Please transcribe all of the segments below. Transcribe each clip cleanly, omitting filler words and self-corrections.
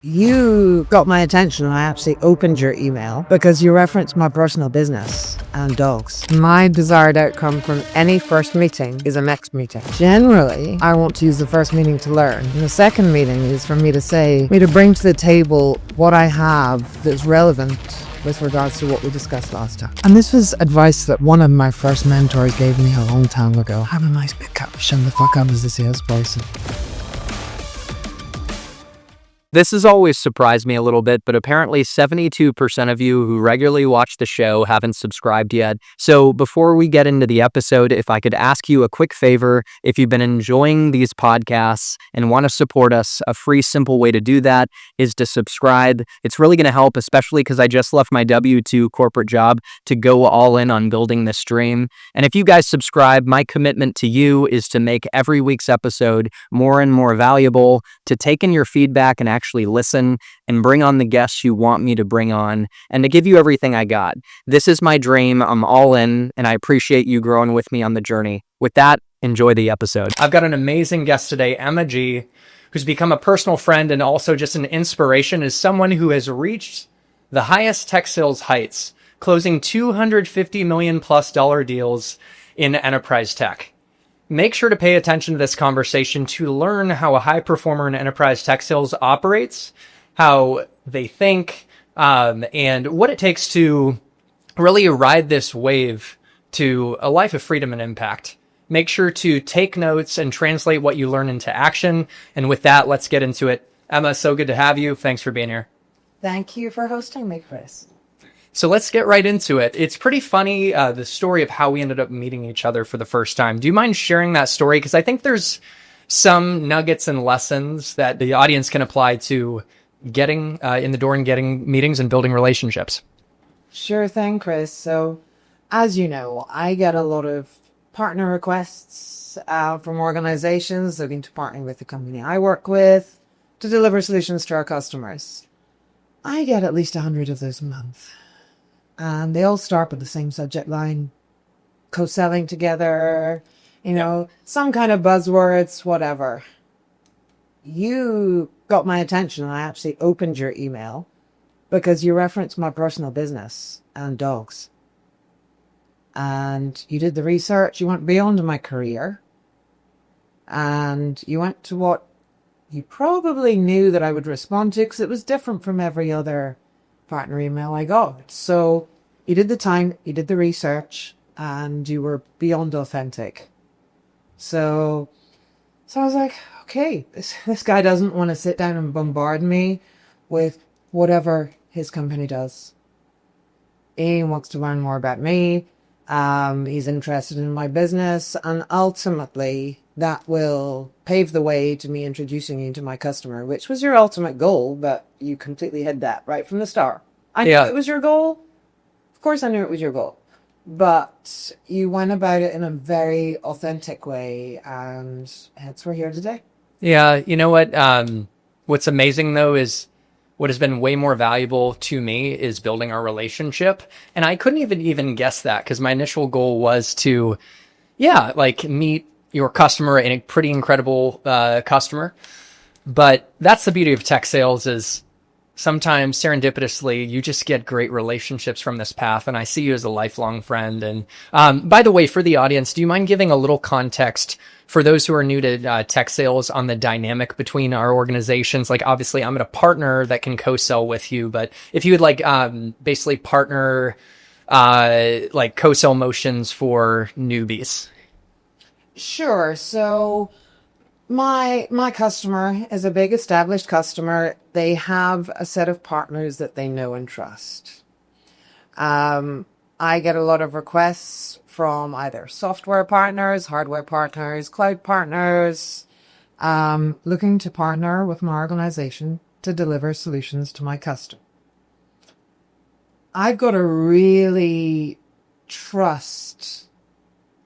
You got my attention and I actually opened your email because you referenced my personal business and dogs. My desired outcome from any first meeting is a next meeting. Generally, I want to use the first meeting to learn. And the second meeting is for me to bring to the table what I have that's relevant with regards to what we discussed last time. And this was advice that one of my first mentors gave me a long time ago. Have a nice big cup. Shut the fuck up as the salesperson. This has always surprised me a little bit, but apparently 72% of you who regularly watch the show haven't subscribed yet. So before we get into the episode, if I could ask you a quick favor, if you've been enjoying these podcasts and want to support us, a free, simple way to do that is to subscribe. It's really going to help, especially because I just left my W-2 corporate job to go all in on building this stream. And if you guys subscribe, my commitment to you is to make every week's episode more and more valuable, to take in your feedback and actually listen and bring on the guests you want me to bring on, and to give you everything I got. This is my dream. I'm all in, and I appreciate you growing with me on the journey. With that, enjoy the episode. I've got an amazing guest today, Emma G, who's become a personal friend and also just an inspiration as someone who has reached the highest tech sales heights, closing $250 million plus deals in enterprise tech. Make sure to pay attention to this conversation to learn how a high performer in enterprise tech sales operates, how they think, and what it takes to really ride this wave to a life of freedom and impact. Make sure to take notes and translate what you learn into action. And with that, let's get into it. Emma, so good to have you. Thanks for being here. Thank you for hosting me, Chris. So let's get right into it. It's pretty funny, the story of how we ended up meeting each other for the first time. Do you mind sharing that story? Because I think there's some nuggets and lessons that the audience can apply to getting in the door and getting meetings and building relationships. Sure thing, Chris. So, as you know, I get a lot of partner requests from organizations looking to partner with the company I work with to deliver solutions to our customers. I get at least 100 of those a month. And they all start with the same subject line, co-selling together, some kind of buzzwords, whatever. You got my attention and I actually opened your email because you referenced my personal business and dogs. And you did the research, you went beyond my career, and you went to what you probably knew that I would respond to because it was different from every other partner email I got. So you did the time, you did the research, and you were beyond authentic. So I was like, okay, this guy doesn't want to sit down and bombard me with whatever his company does. He wants to learn more about me. He's interested in my business, and ultimately that will pave the way to me introducing you to my customer, which was your ultimate goal, but you completely hid that right from the start. I knew it was your goal. Of course I knew it was your goal. But you went about it in a very authentic way, and hence we're here today. Yeah, you know what? What's amazing, though, is what has been way more valuable to me is building our relationship. And I couldn't even guess that because my initial goal was to, meet your customer, and a pretty incredible customer. But that's the beauty of tech sales is sometimes serendipitously, you just get great relationships from this path. And I see you as a lifelong friend. And by the way, for the audience, do you mind giving a little context for those who are new to tech sales on the dynamic between our organizations? Like, obviously, I'm a partner that can co-sell with you. But if you would basically partner co-sell motions for newbies. Sure. So my customer is a big established customer. They have a set of partners that they know and trust. I get a lot of requests from either software partners, hardware partners, cloud partners, looking to partner with my organization to deliver solutions to my customer. I've got to really trust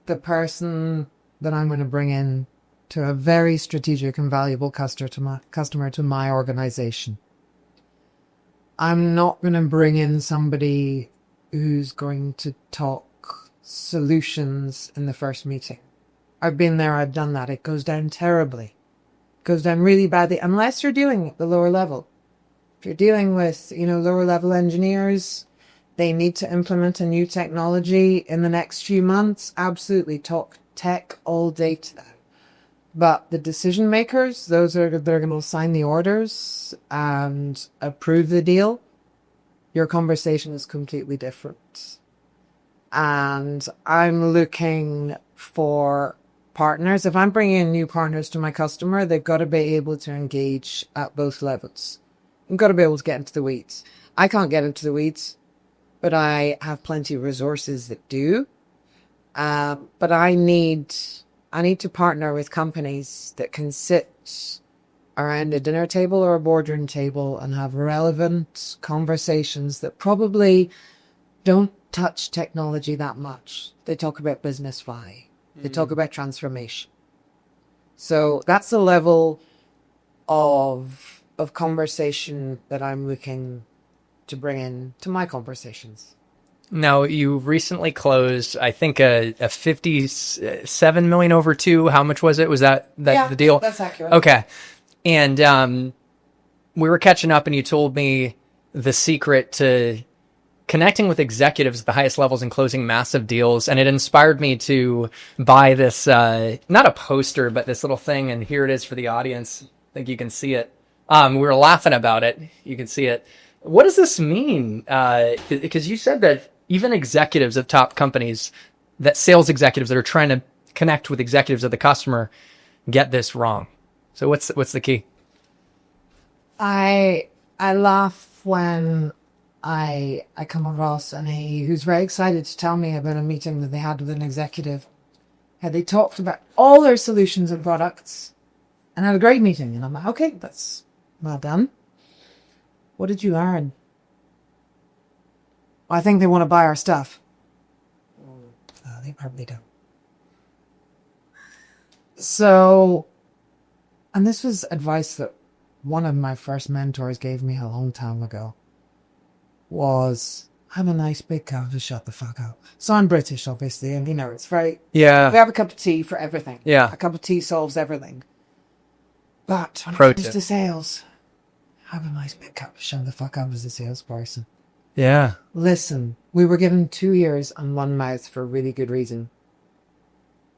the person that I'm going to bring in to a very strategic and valuable customer to my organization. I'm not going to bring in somebody who's going to talk solutions in the first meeting. I've been there, I've done that. It goes down terribly. It goes down really badly, unless you're dealing at the lower level. If you're dealing with, lower level engineers, they need to implement a new technology in the next few months. Absolutely talk tech all day to them. But the decision makers, they're going to sign the orders and approve the deal. Your conversation is completely different. And I'm looking for partners. If I'm bringing in new partners to my customer, they've got to be able to engage at both levels. You've got to be able to get into the weeds. I can't get into the weeds, but I have plenty of resources that do. But I need to partner with companies that can sit around a dinner table or a boardroom table and have relevant conversations that probably don't touch technology that much. They talk about business why. They talk about transformation. So that's the level of conversation that I'm looking to bring in to my conversations. Now, you recently closed, I think, a 57 million over two. How much was it? Was that the deal? That's accurate. Okay. And we were catching up and you told me the secret to connecting with executives at the highest levels and closing massive deals. And it inspired me to buy this, not a poster, but this little thing. And here it is for the audience. I think you can see it. We were laughing about it. You can see it. What does this mean? Because you said that even executives of top companies, that sales executives that are trying to connect with executives of the customer, get this wrong. So what's the key? I laugh when I come across who's very excited to tell me about a meeting that they had with an executive. How they talked about all their solutions and products and had a great meeting. And I'm like, okay, that's well done. What did you learn? Well, I think they want to buy our stuff. They probably don't. So, and this was advice that one of my first mentors gave me a long time ago, was have a nice big cup to shut the fuck up. So I'm British, obviously, and it's very... Yeah. We have a cup of tea for everything. Yeah. A cup of tea solves everything. But when Pro it comes tip. to sales, have a nice big cup to shut the fuck up as a salesperson. Yeah. Listen, we were given 2 ears and one mouth for a really good reason.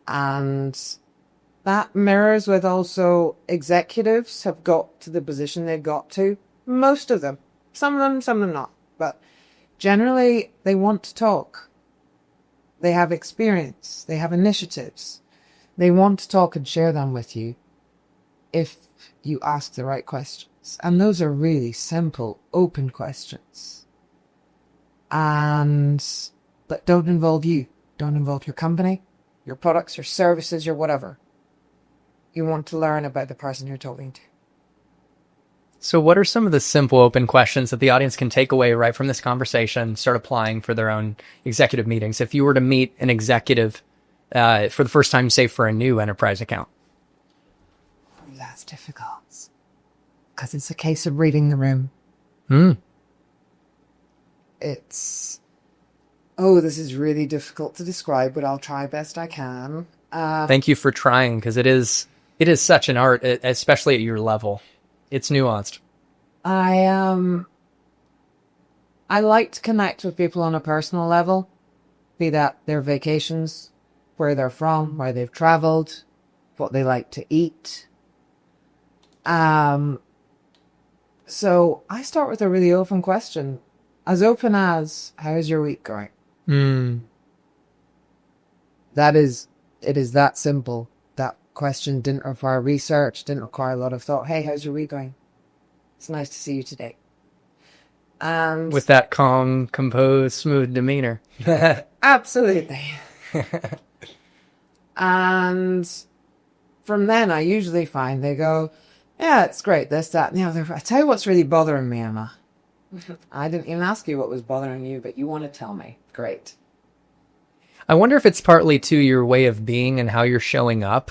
And that mirrors with also executives have got to the position they've got to. Most of them. Some of them not. But generally, they want to talk. They have experience. They have initiatives. They want to talk and share them with you if you ask the right questions. And those are really simple, open questions. And that don't involve you. Don't involve your company, your products, your services, your whatever. You want to learn about the person you're talking to. So what are some of the simple open questions that the audience can take away right from this conversation, start applying for their own executive meetings? If you were to meet an executive for the first time, say for a new enterprise account. That's difficult. Because it's a case of reading the room. It's, this is really difficult to describe, but I'll try best I can. Thank you for trying, because it is such an art, especially at your level. It's nuanced. I like to connect with people on a personal level, be that their vacations, where they're from, where they've traveled, what they like to eat. So I start with a really open question. As open as, how's your week going? It is that simple. That question didn't require research, didn't require a lot of thought. Hey, how's your week going? It's nice to see you today. And with that calm, composed, smooth demeanor. Absolutely. And from then I usually find they go, yeah, it's great, this, that, and the other. I tell you what's really bothering me, Emma. I didn't even ask you what was bothering you, but you want to tell me. Great. I wonder if it's partly to your way of being and how you're showing up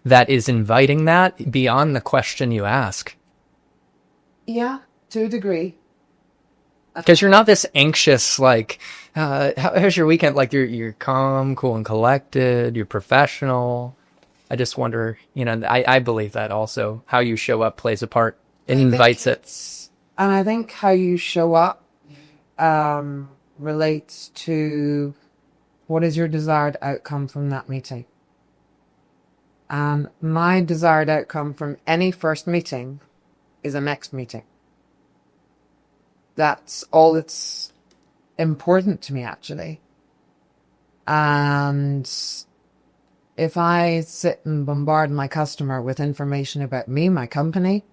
that is inviting that beyond the question you ask. Yeah, to a degree. Because you're not this anxious, like, how's your weekend? Like, you're calm, cool, and collected. You're professional. I just wonder, I believe that also how you show up plays a part. It invites it. And I think how you show up relates to what is your desired outcome from that meeting. And my desired outcome from any first meeting is a next meeting. That's all that's important to me, actually. And if I sit and bombard my customer with information about me, my company,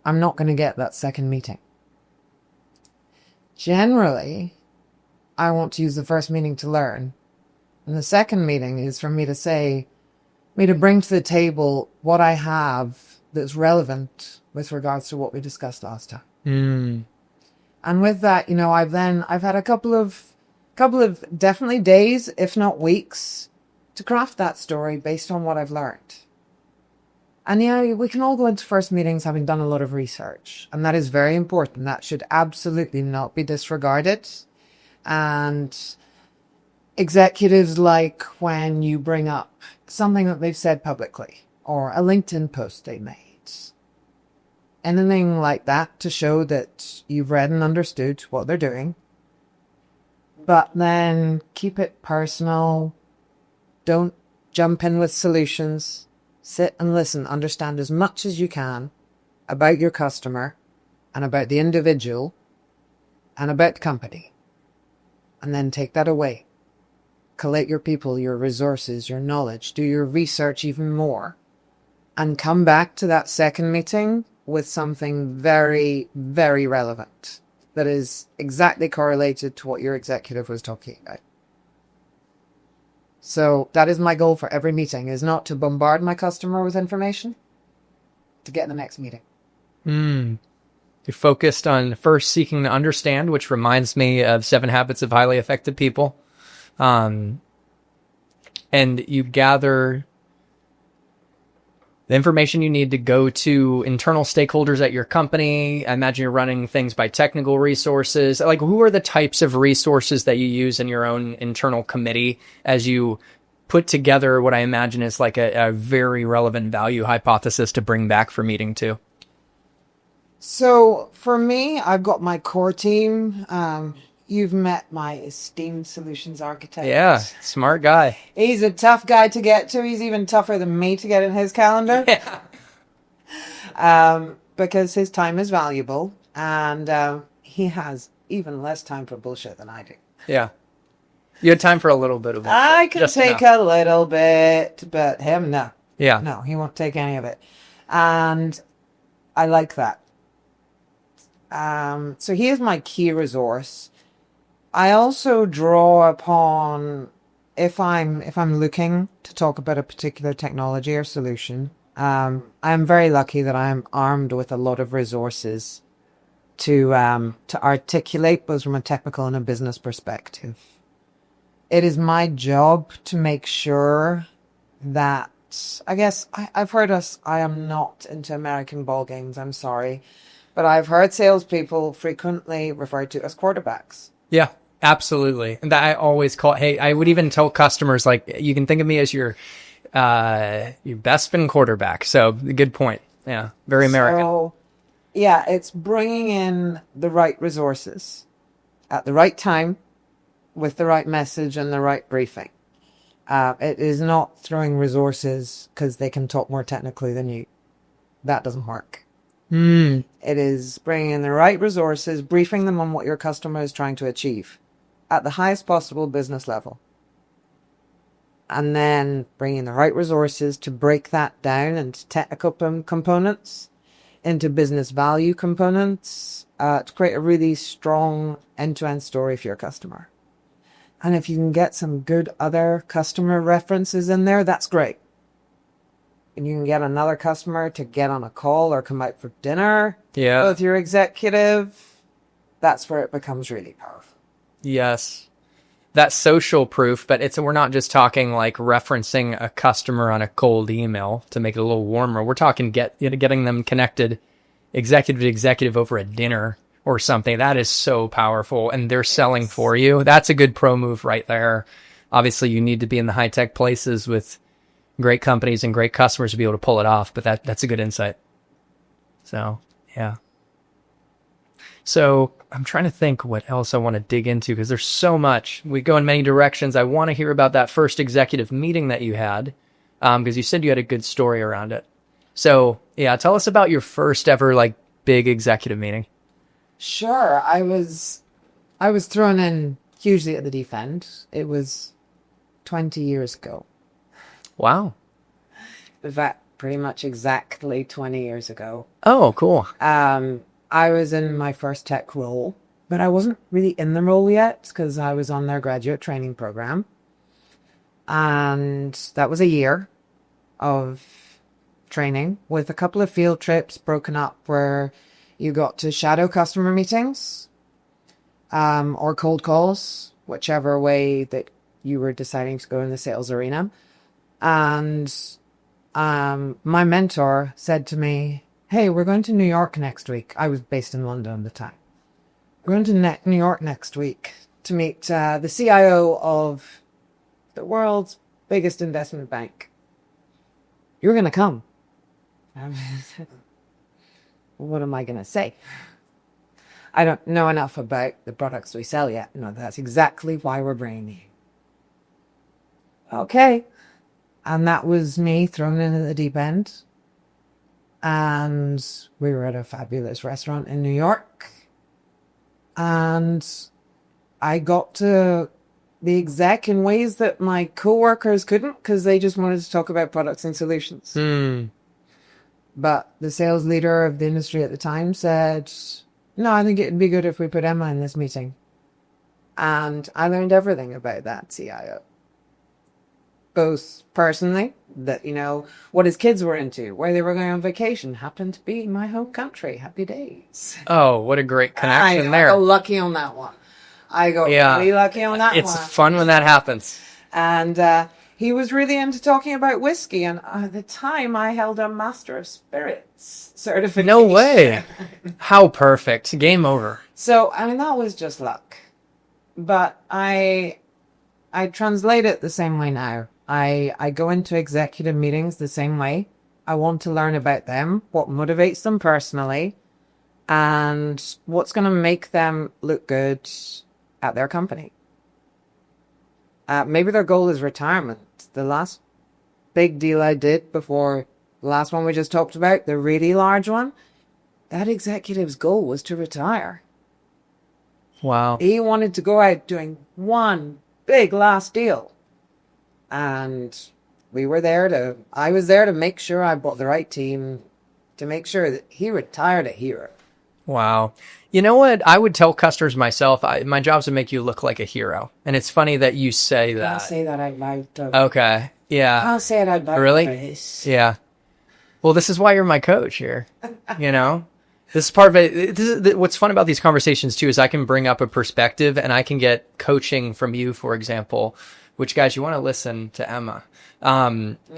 I'm not going to get that second meeting. Generally, I want to use the first meeting to learn. And the second meeting is for me to bring to the table what I have that's relevant with regards to what we discussed last time. Mm. And with that, I've had a couple of definitely days, if not weeks, to craft that story based on what I've learned. And we can all go into first meetings having done a lot of research, and that is very important. That should absolutely not be disregarded. And executives like when you bring up something that they've said publicly or a LinkedIn post they made. Anything like that to show that you've read and understood what they're doing. But then keep it personal. Don't jump in with solutions. Sit and listen. Understand as much as you can about your customer and about the individual and about the company. And then take that away. Collate your people, your resources, your knowledge. Do your research even more. And come back to that second meeting with something very, very relevant that is exactly correlated to what your executive was talking about. So that is my goal for every meeting, is not to bombard my customer with information, to get in the next meeting. You're focused on first seeking to understand, which reminds me of 7 Habits of Highly Effective People. And you gather the information you need to go to internal stakeholders at your company. I imagine you're running things by technical resources. Like, who are the types of resources that you use in your own internal committee as you put together what I imagine is like a very relevant value hypothesis to bring back for meeting 2? So for me, I've got my core team. You've met my esteemed solutions architect. Yeah, smart guy. He's a tough guy to get to. He's even tougher than me to get in his calendar. Yeah. Because his time is valuable, and he has even less time for bullshit than I do. Yeah. You had time for a little bit of it. I can take a little bit, but him, no. Yeah. No, he won't take any of it. And I like that. So he is my key resource. I also draw upon, if I'm looking to talk about a particular technology or solution, I'm very lucky that I'm armed with a lot of resources to articulate both from a technical and a business perspective. It is my job to make sure that, I guess, I've heard I am not into American ball games, I'm sorry, but I've heard salespeople frequently referred to as quarterbacks. Yeah, absolutely. And that I always call, hey, I would even tell customers, like, you can think of me as your best spin quarterback. So good point. Yeah. Very American. So, yeah, it's bringing in the right resources at the right time with the right message and the right briefing. It is not throwing resources because they can talk more technically than you. That doesn't work. It is bringing in the right resources, briefing them on what your customer is trying to achieve at the highest possible business level. And then bringing the right resources to break that down into technical components, into business value components, to create a really strong end-to-end story for your customer. And if you can get some good other customer references in there, that's great. And you can get another customer to get on a call or come out for dinner with your executive. That's where it becomes really powerful. Yes. That's social proof, but we're not just talking like referencing a customer on a cold email to make it a little warmer. We're talking getting them connected executive to executive over a dinner or something. That is so powerful, and they're selling for you. That's a good pro move right there. Obviously, you need to be in the high-tech places with great companies and great customers to be able to pull it off, but that's a good insight. So, yeah. So I'm trying to think what else I want to dig into because there's so much. We go in many directions. I want to hear about that first executive meeting that you had because you said you had a good story around it. So yeah, tell us about your first ever like big executive meeting. Sure. I was thrown in hugely at the deep end. It was 20 years ago. Wow. In fact, pretty much exactly 20 years ago. Oh, cool. I was in my first tech role, but I wasn't really in the role yet because I was on their graduate training program. And that was a year of training with a couple of field trips broken up where you got to shadow customer meetings or cold calls, whichever way that you were deciding to go in the sales arena. And my mentor said to me, hey, we're going to New York next week. I was based in London at the time. We're going to New York next week to meet the CIO of the world's biggest investment bank. You're going to come. What am I going to say? I don't know enough about the products we sell yet. No, that's exactly why we're bringing you. Okay. And that was me thrown in at the deep end. And we were at a fabulous restaurant in New York. And I got to the exec in ways that my coworkers couldn't because they just wanted to talk about products and solutions. But the sales leader of the industry at the time said, no, I think it'd be good if we put Emma in this meeting. And I learned everything about that CIO. Both personally, that, you know, what his kids were into, where they were going on vacation, happened to be my home country. Happy days. Oh, what a great connection there. I got lucky on that one. I got really lucky on that one. It's fun when that happens. And he was really into talking about whiskey. And at the time, I held a Master of Spirits certification. No way. How perfect. Game over. So, I mean, that was just luck. But I translate it the same way now. I go into executive meetings the same way. I want to learn about them, what motivates them personally, and what's going to make them look good at their company. Maybe their goal is retirement. The last big deal I did before the last one we just talked about, the really large one, that executive's goal was to retire. Wow. He wanted to go out doing one big last deal. And I was there to make sure I bought the right team, to make sure that he retired a hero. Wow. You know what? I would tell customers myself, my job's to make you look like a hero. And it's funny that you say that. I'll say that out loud. Okay. Yeah. I'll say it out loud. Really? Yeah. Well, this is why you're my coach here. You know? This is part of it. What's fun about these conversations too is I can bring up a perspective and I can get coaching from you, for example, which guys, you want to listen to Emma.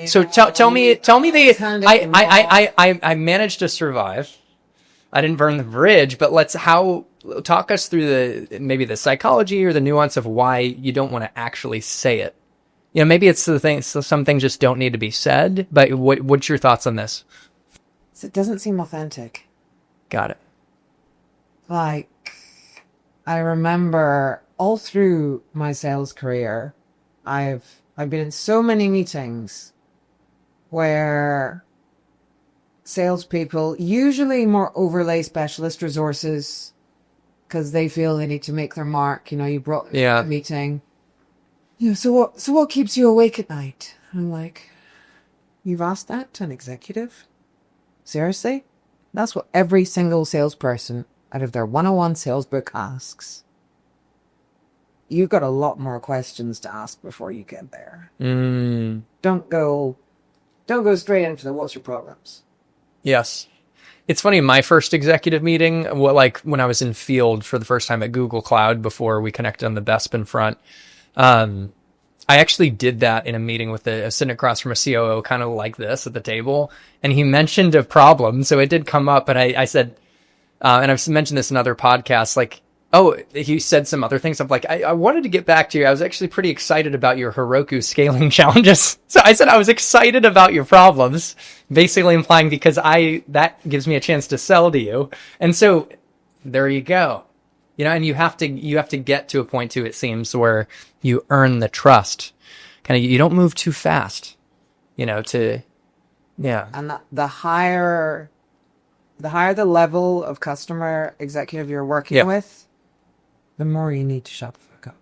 So tell me I managed to survive. I didn't burn the bridge, but talk us through maybe the psychology or the nuance of why you don't want to actually say it. You know, maybe it's some things just don't need to be said, but what's your thoughts on this? It doesn't seem authentic. Got it. Like, I remember all through my sales career, I've been in so many meetings where salespeople, usually more overlay specialist resources, because they feel they need to make their mark. You know, you brought a meeting. You know, so what keeps you awake at night? I'm like, you've asked that to an executive? Seriously? That's what every single salesperson out of their 101 sales book asks. You've got a lot more questions to ask before you get there. Don't go straight in for the what's your programs. Yes. It's funny, my first executive meeting, when I was in field for the first time at Google Cloud before we connected on the Bespin front, I actually did that in a meeting with sitting across from a COO, kind of like this at the table. And he mentioned a problem. So it did come up, but I said, and I've mentioned this in other podcasts, like, oh, he said some other things. I'm like, I wanted to get back to you. I was actually pretty excited about your Heroku scaling challenges. So I said I was excited about your problems, basically implying because that gives me a chance to sell to you. And so there you go. And you have to get to a point too, it seems, where you earn the trust. Kind of, you don't move too fast, yeah. And the higher the level of customer executive you're working with, the more you need to shut the fuck up.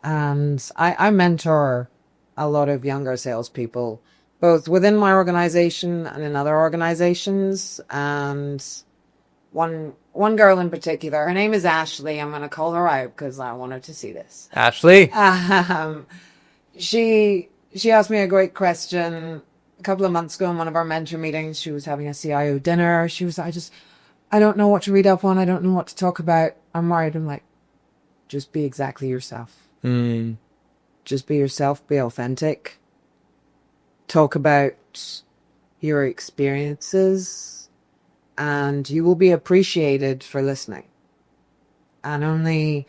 And I mentor a lot of younger salespeople, both within my organization and in other organizations. And one girl in particular, her name is Ashley. I'm going to call her out because I want her to see this. Ashley. She asked me a great question a couple of months ago in one of our mentor meetings. She was having a CIO dinner. She was, I don't know what to read up on. I don't know what to talk about. I'm worried. I'm like, just be exactly yourself. Just be yourself. Be authentic. Talk about your experiences, and you will be appreciated for listening. And only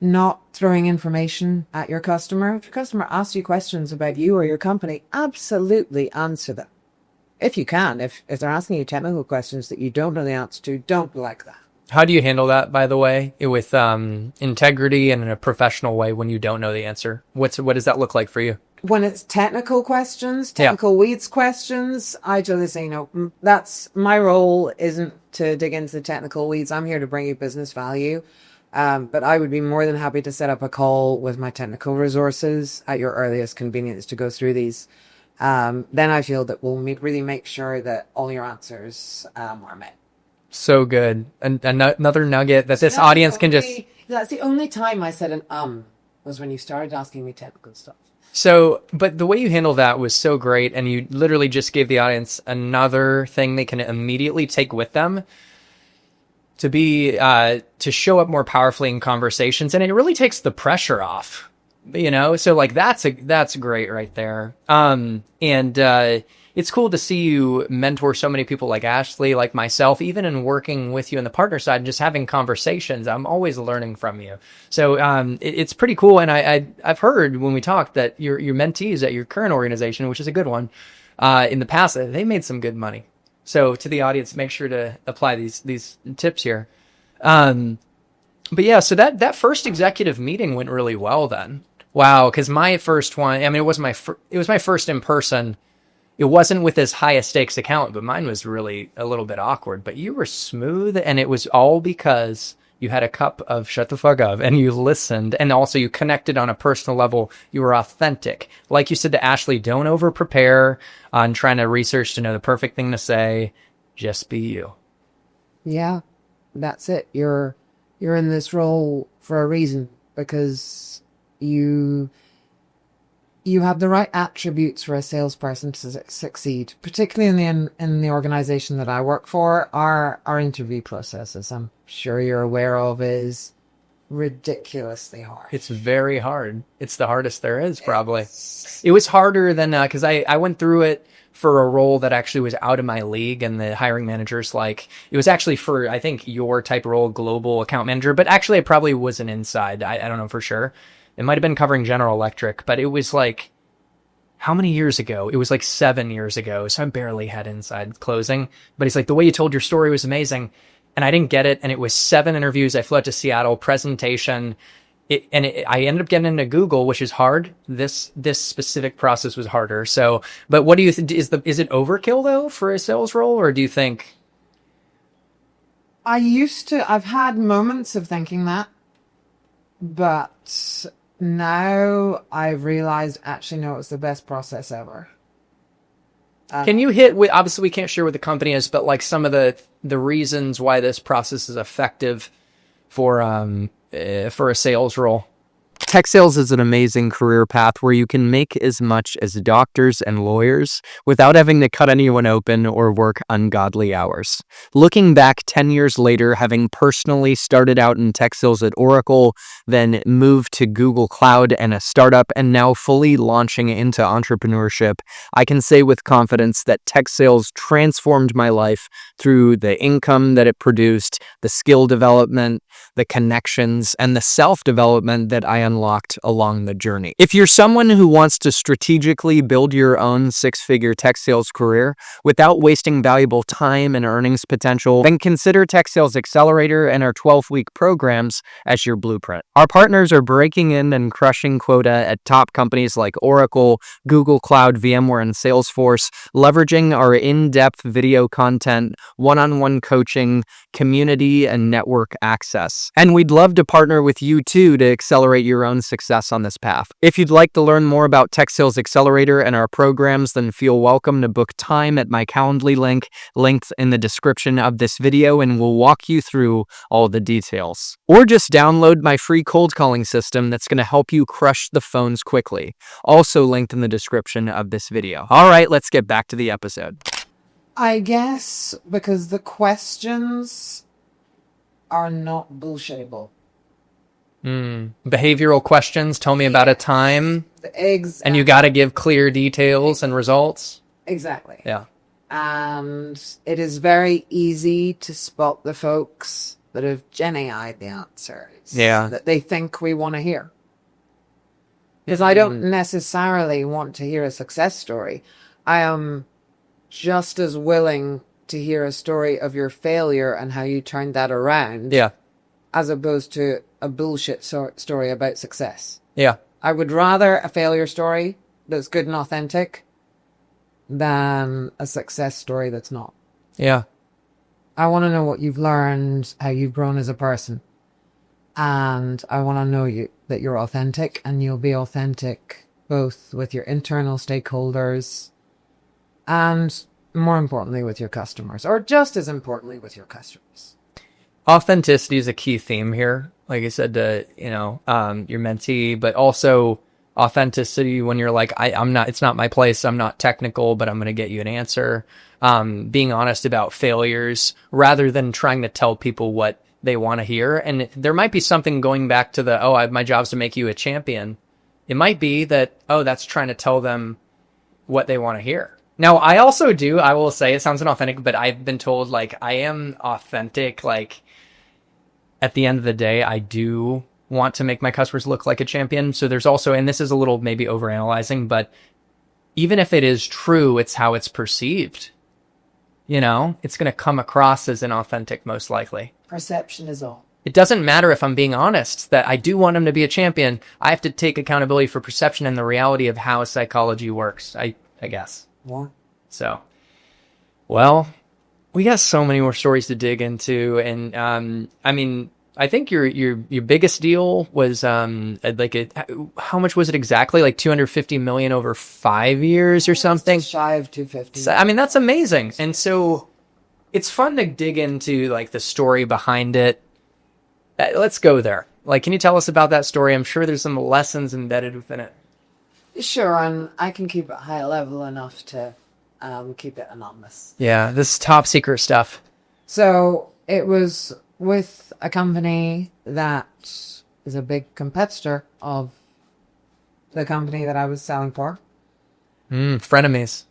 not throwing information at your customer. If your customer asks you questions about you or your company, absolutely answer them. If you can. If they're asking you technical questions that you don't know the answer to, don't be like that. How do you handle that, by the way, with integrity and in a professional way when you don't know the answer? What does that look like for you? When it's technical questions, technical weeds questions, I just say, that's my role, isn't to dig into the technical weeds. I'm here to bring you business value. But I would be more than happy to set up a call with my technical resources at your earliest convenience to go through these. Then I feel that we'll really make sure that all your answers are met. So good. And another nugget that this audience can just... That's the only time I said was when you started asking me technical stuff. So, but the way you handle that was so great, and you literally just gave the audience another thing they can immediately take with them to show up more powerfully in conversations, and it really takes the pressure off, so like that's great right there. It's cool to see you mentor so many people like Ashley, like myself, even in working with you on the partner side and just having conversations. I'm always learning from you. So it's pretty cool. And I've heard when we talked that your mentees at your current organization, which is a good one, in the past, they made some good money. So to the audience, make sure to apply these tips here. But yeah, so that first executive meeting went really well then. Wow, because my first one, it was my first in person. It wasn't with as high a stakes account, but mine was really a little bit awkward. But you were smooth, and it was all because you had a cup of shut the fuck up, and you listened, and also you connected on a personal level. You were authentic. Like you said to Ashley, don't over prepare on trying to research to know the perfect thing to say. Just be you. Yeah, that's it. You're in this role for a reason, because you have the right attributes for a salesperson to succeed, particularly in the organization that I work for. Our interview processes, I'm sure you're aware of, is ridiculously hard. It's very hard. It's the hardest there is, probably. It was harder than, because I went through it for a role that actually was out of my league, and the hiring manager's like, it was actually for, I think, your type role, global account manager, but actually it probably wasn't inside. I don't know for sure. It might have been covering General Electric, but it was like, how many years ago? It was like 7 years ago. So I barely had inside closing, but he's like, the way you told your story was amazing. And I didn't get it. And it was 7 interviews. I flew out to Seattle, presentation. I ended up getting into Google, which is hard. This specific process was harder. So, but what do you think? Is it overkill though for a sales role, or do you think? I've had moments of thinking that, but now I've realized, actually, no, it's the best process ever. Can you hit with, obviously we can't share what the company is, but like some of the reasons why this process is effective for a sales role? Tech sales is an amazing career path where you can make as much as doctors and lawyers without having to cut anyone open or work ungodly hours. Looking back 10 years later, having personally started out in tech sales at Oracle, then moved to Google Cloud and a startup, and now fully launching into entrepreneurship, I can say with confidence that tech sales transformed my life through the income that it produced, the skill development, the connections, and the self-development that I unlocked unlocked along the journey. If you're someone who wants to strategically build your own six-figure tech sales career without wasting valuable time and earnings potential, then consider Tech Sales Accelerator and our 12-week programs as your blueprint. Our partners are breaking in and crushing quota at top companies like Oracle, Google Cloud, VMware, and Salesforce, leveraging our in-depth video content, one-on-one coaching, community, and network access. And we'd love to partner with you too to accelerate your own success on this path. If you'd like to learn more about Tech Sales Accelerator and our programs, then feel welcome to book time at my Calendly link, linked in the description of this video, and we'll walk you through all the details. Or just download my free cold calling system that's going to help you crush the phones quickly, also linked in the description of this video. All right, let's get back to the episode. I guess because the questions are not bullshitable. Behavioral questions. Tell me about a time. Exactly. And you got to give clear details and results. Exactly. Yeah. And it is very easy to spot the folks that have Gen AI'd the answers. Yeah. That they think we want to hear. Because I don't necessarily want to hear a success story. I am just as willing to hear a story of your failure and how you turned that around. Yeah. As opposed to a bullshit story about success. Yeah. I would rather a failure story that's good and authentic than a success story that's not. Yeah. I want to know what you've learned, how you've grown as a person. And I want to know that you're authentic, and you'll be authentic both with your internal stakeholders and, more importantly, with your customers, or just as importantly with your customers. Authenticity is a key theme here. Like I said to, your mentee, but also authenticity when you're like, I'm not, it's not my place. I'm not technical, but I'm going to get you an answer. Being honest about failures rather than trying to tell people what they want to hear. And there might be something going back to my job's to make you a champion. It might be that, that's trying to tell them what they want to hear. Now, I also do, I will say, it sounds inauthentic, but I've been told, like, I am authentic. Like, at the end of the day, I do want to make my customers look like a champion. So there's also, and this is a little maybe overanalyzing, but even if it is true, it's how it's perceived. It's going to come across as inauthentic, most likely. Perception is all. It doesn't matter if I'm being honest that I do want him to be a champion. I have to take accountability for perception and the reality of how psychology works, I guess. What? So, well, we got so many more stories to dig into. And, I think your biggest deal was, how much was it exactly? Like 250 million over 5 years or something? Shy of 250. So, that's amazing. And so it's fun to dig into like the story behind it. Let's go there. Like, can you tell us about that story? I'm sure there's some lessons embedded within it. Sure, and I can keep it high level enough to keep it anonymous. Yeah, this is top secret stuff. So it was with a company that is a big competitor of the company that I was selling for. Frenemies.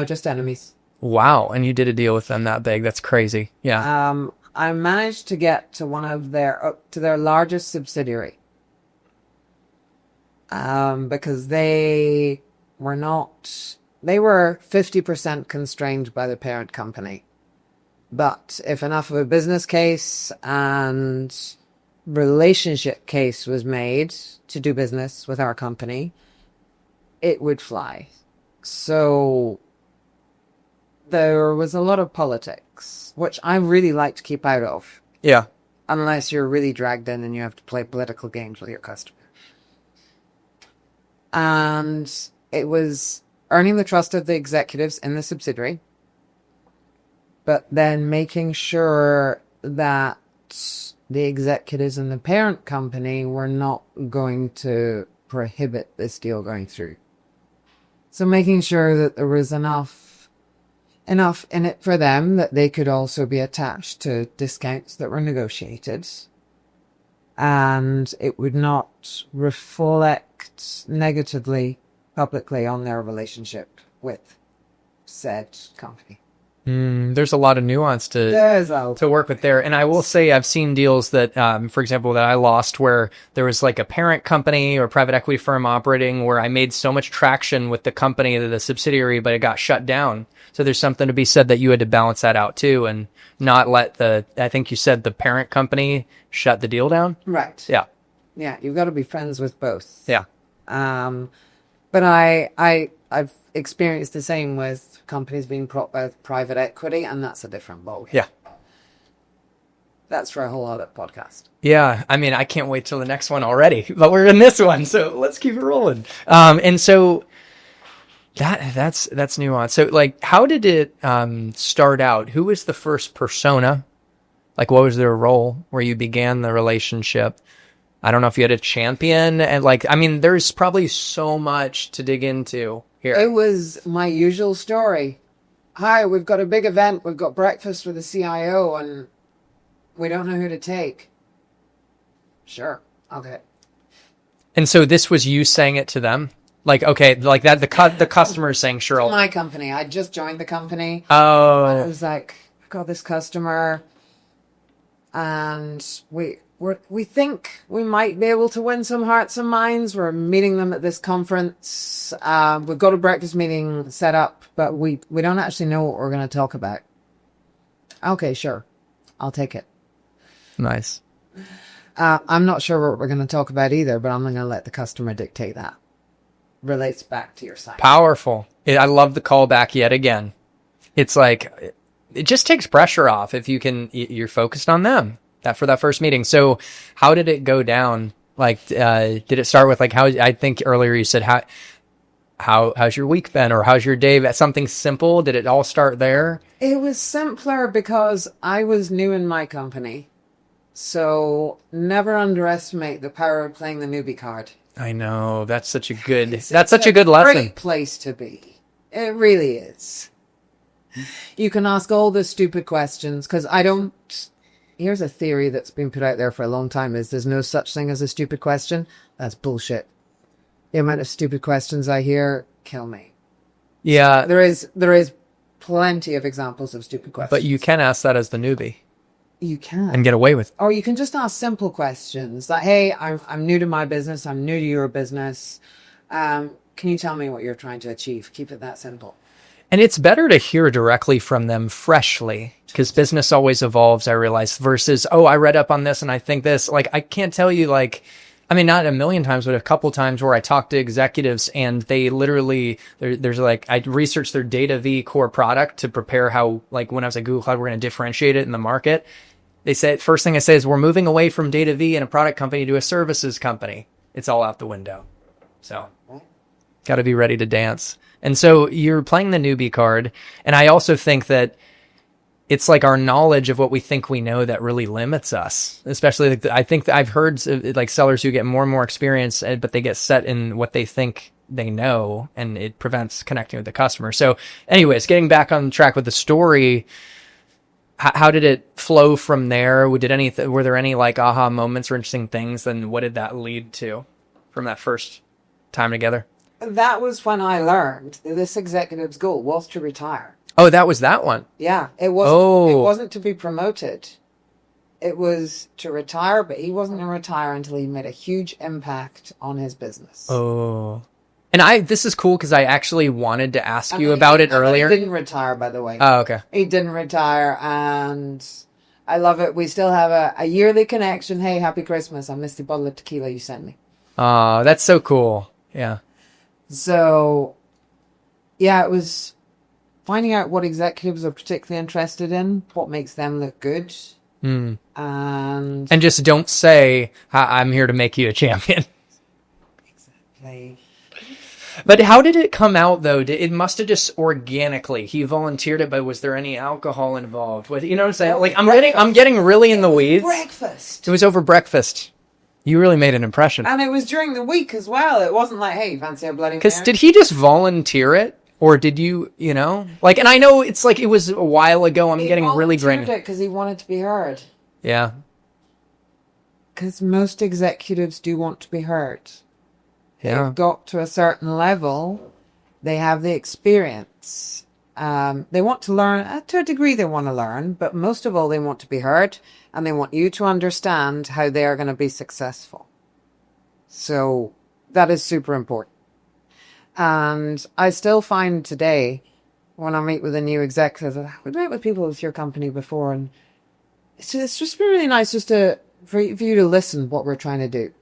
Just enemies. Wow, and you did a deal with them that big. That's crazy. Yeah. I managed to get to one of their largest subsidiary. Because they were 50% constrained by the parent company. But if enough of a business case and relationship case was made to do business with our company, it would fly. So there was a lot of politics, which I really like to keep out of. Yeah. Unless you're really dragged in and you have to play political games with your customer. And it was earning the trust of the executives in the subsidiary, but then making sure that the executives in the parent company were not going to prohibit this deal going through. So making sure that there was enough in it for them that they could also be attached to discounts that were negotiated, and it would not reflect negatively publicly on their relationship with said company. There's a lot of nuance to work with there. And I will say I've seen deals that, for example, that I lost where there was like a parent company or private equity firm operating where I made so much traction with the company, the subsidiary, but it got shut down. So there's something to be said that you had to balance that out too and not let I think you said the parent company shut the deal down. Right. Yeah. Yeah. You've got to be friends with both. Yeah. But I've experienced the same with companies being propped by private equity, and that's a different ballgame. Yeah. That's for a whole other podcast. Yeah. I mean, I can't wait till the next one already, but we're in this one, so let's keep it rolling. And so that's nuanced. So like, how did it start out? Who was the first persona? Like, what was their role where you began the relationship? I don't know if you had a champion, and like, I mean, there's probably so much to dig into here. It was my usual story. Hi, we've got a big event. We've got breakfast with the CIO and we don't know who to take. Sure. Okay. And so this was you saying it to them? Like, okay, like that, the customer is saying, sure. My company. I just joined the company. Oh. And it was like, I've got this customer and we think we might be able to win some hearts and minds. We're meeting them at this conference. We've got a breakfast meeting set up, but we don't actually know what we're going to talk about. Okay, sure. I'll take it. Nice. I'm not sure what we're going to talk about either, but I'm going to let the customer dictate that. Relates back to your site. Powerful. I love the callback yet again. It's like, it just takes pressure off if you're focused on them. For that first meeting. So how did it go down? Like, did it start with like, I think earlier you said, how's your week been? Or how's your day? Something simple. Did it all start there? It was simpler because I was new in my company. So never underestimate the power of playing the newbie card. I know. That's such a good lesson. Great place to be. It really is. You can ask all the stupid questions because here's a theory that's been put out there for a long time is there's no such thing as a stupid question. That's bullshit. The amount of stupid questions I hear kill me. Yeah. There is plenty of examples of stupid questions. But you can ask that as the newbie. You can. And get away with it. Or you can just ask simple questions like, hey, I'm new to my business. I'm new to your business. Can you tell me what you're trying to achieve? Keep it that simple. And it's better to hear directly from them freshly because business always evolves, I realize, versus, oh, I read up on this and I think this. Like, I can't tell you, like, I mean, not a million times, but a couple times where I talk to executives and they literally, there's like, I researched their Data V core product to prepare how, like, when I was at Google Cloud, we're going to differentiate it in the market. They said, first thing I say is we're moving away from Data V and a product company to a services company. It's all out the window. So, got to be ready to dance. And so you're playing the newbie card. And I also think that it's like our knowledge of what we think we know that really limits us. Especially, like, I think that I've heard like sellers who get more and more experience, but they get set in what they think they know, and it prevents connecting with the customer. So anyways, getting back on track with the story, how did it flow from there? Were there any like aha moments or interesting things? And what did that lead to from that first time together? That was when I learned that this executive's goal was to retire. Oh, that was that one. Yeah, it wasn't. Oh. It wasn't to be promoted. It was to retire, but he wasn't going to retire until he made a huge impact on his business. Oh, and this is cool because I actually wanted to ask you about it earlier. He didn't retire, by the way. Oh, okay. He didn't retire, and I love it. We still have a yearly connection. Hey, happy Christmas! I missed the bottle of tequila you sent me. Oh, that's so cool. Yeah. So, yeah, it was finding out what executives are particularly interested in, what makes them look good. And just don't say, I'm here to make you a champion. Exactly. But how did it come out, though? It must have just organically. He volunteered it, but was there any alcohol involved? You know what I'm saying? Like, I'm getting really in the weeds. Breakfast. It was over breakfast. You really made an impression. And it was during the week as well. It wasn't like, hey, fancy a Bloody Mary? Because did he just volunteer it? Or did you know? Like, and I know it's like it was a while ago. I'm getting really grainy. He volunteered it because he wanted to be heard. Yeah. Because most executives do want to be heard. Yeah. They've got to a certain level. They have the experience. They want to learn, to a degree they want to learn, but most of all they want to be heard, and they want you to understand how they are going to be successful. So that is super important. And I still find today, when I meet with a new executive, we've met with people with your company before, and it's just been really nice just for you to listen what we're trying to do.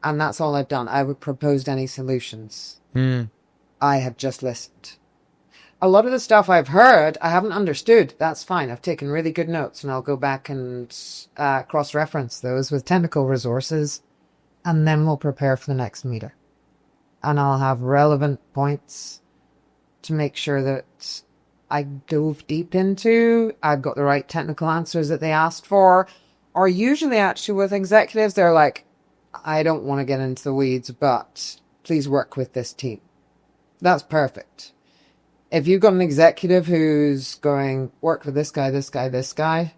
And that's all I've done. I haven't proposed any solutions. I have just listened. A lot of the stuff I've heard, I haven't understood. That's fine. I've taken really good notes, and I'll go back and cross-reference those with technical resources, and then we'll prepare for the next meeting. And I'll have relevant points to make sure that I dove deep into. I've got the right technical answers that they asked for. Or usually actually with executives, they're like, I don't want to get into the weeds, but please work with this team. That's perfect. If you've got an executive who's going, work with this guy, this guy, this guy,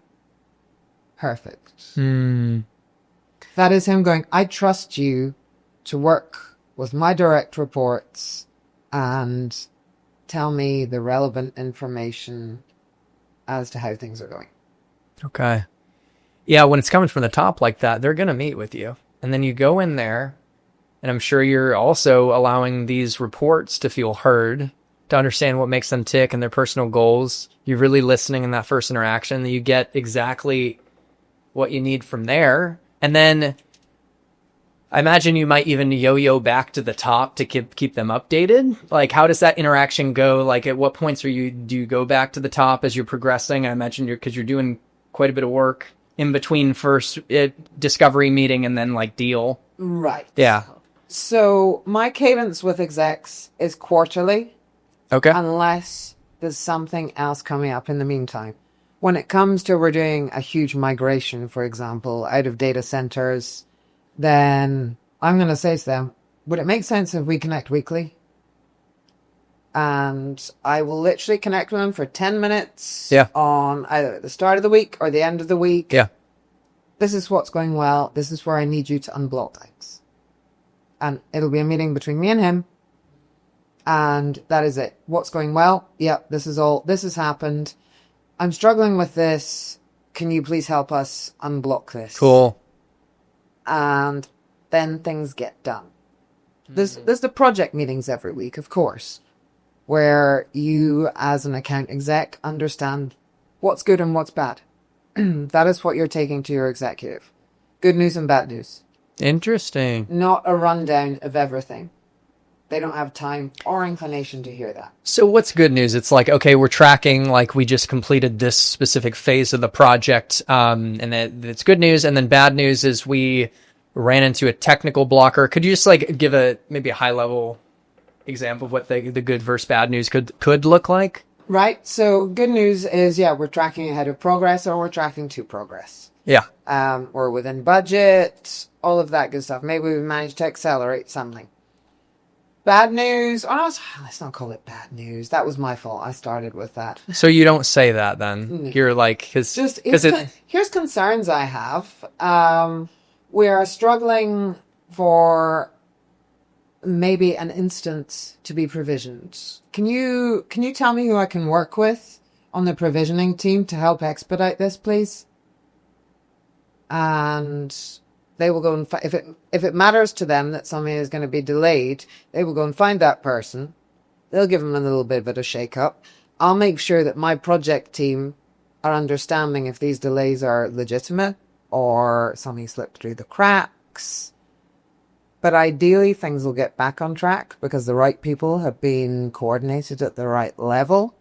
perfect. That is him going, I trust you to work with my direct reports and tell me the relevant information as to how things are going. Okay. Yeah, when it's coming from the top like that, they're going to meet with you. And then you go in there, and I'm sure you're also allowing these reports to feel heard, to understand what makes them tick and their personal goals. You're really listening in that first interaction. You get exactly what you need from there. And then I imagine you might even yo-yo back to the top to keep them updated. Like, how does that interaction go? Like, at what points do you go back to the top as you're progressing? I imagine because you're doing quite a bit of work in between first discovery meeting and then like deal. Right. Yeah. So my cadence with execs is quarterly. Okay. Unless there's something else coming up in the meantime. When it comes to we're doing a huge migration, for example, out of data centers, then I'm going to say to them, would it make sense if we connect weekly? And I will literally connect with them for 10 minutes on either the start of the week or the end of the week. Yeah. This is what's going well. This is where I need you to unblock things. And it'll be a meeting between me and him. And that is it. What's going well? Yep, this has happened. I'm struggling with this. Can you please help us unblock this? Cool. And then things get done. There's the project meetings every week, of course, where you as an account exec understand what's good and what's bad. That is what you're taking to your executive. Good news and bad news. Interesting. Not a rundown of everything. They don't have time or inclination to hear that. So what's good news? It's like, okay, we're tracking, like we just completed this specific phase of the project, and it's good news. And then bad news is we ran into a technical blocker. Could you just like give maybe a high level example of what the good versus bad news could look like? Right. So good news is, we're tracking ahead of progress or we're tracking to progress. Yeah. We're within budget, all of that good stuff. Maybe we managed to accelerate something. Bad news. Let's not call it bad news. That was my fault. I started with that. So you don't say that then. You're like, here's concerns I have. We are struggling for maybe an instance to be provisioned. Can you tell me who I can work with on the provisioning team to help expedite this, please? And they will go and if it matters to them that something is going to be delayed, they will go and find that person. They'll give them a little bit of a shake-up. I'll make sure that my project team are understanding if these delays are legitimate or something slipped through the cracks. But ideally, things will get back on track because the right people have been coordinated at the right level.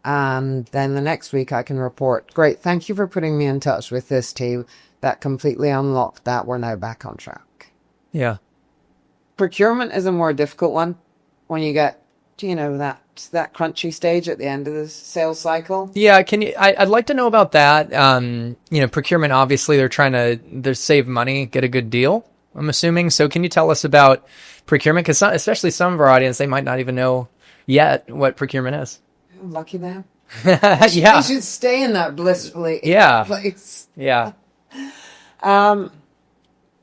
And then the next week I can report, great, thank you for putting me in touch with this team that completely unlocked that. We're now back on track. Yeah. Procurement is a more difficult one when you get, that crunchy stage at the end of the sales cycle. Yeah. I'd like to know about that. Procurement, obviously they're trying to save money, get a good deal, I'm assuming. So can you tell us about procurement? Because especially some of our audience, they might not even know yet what procurement is. Lucky them. Yeah. They should stay in that blissfully place. Yeah.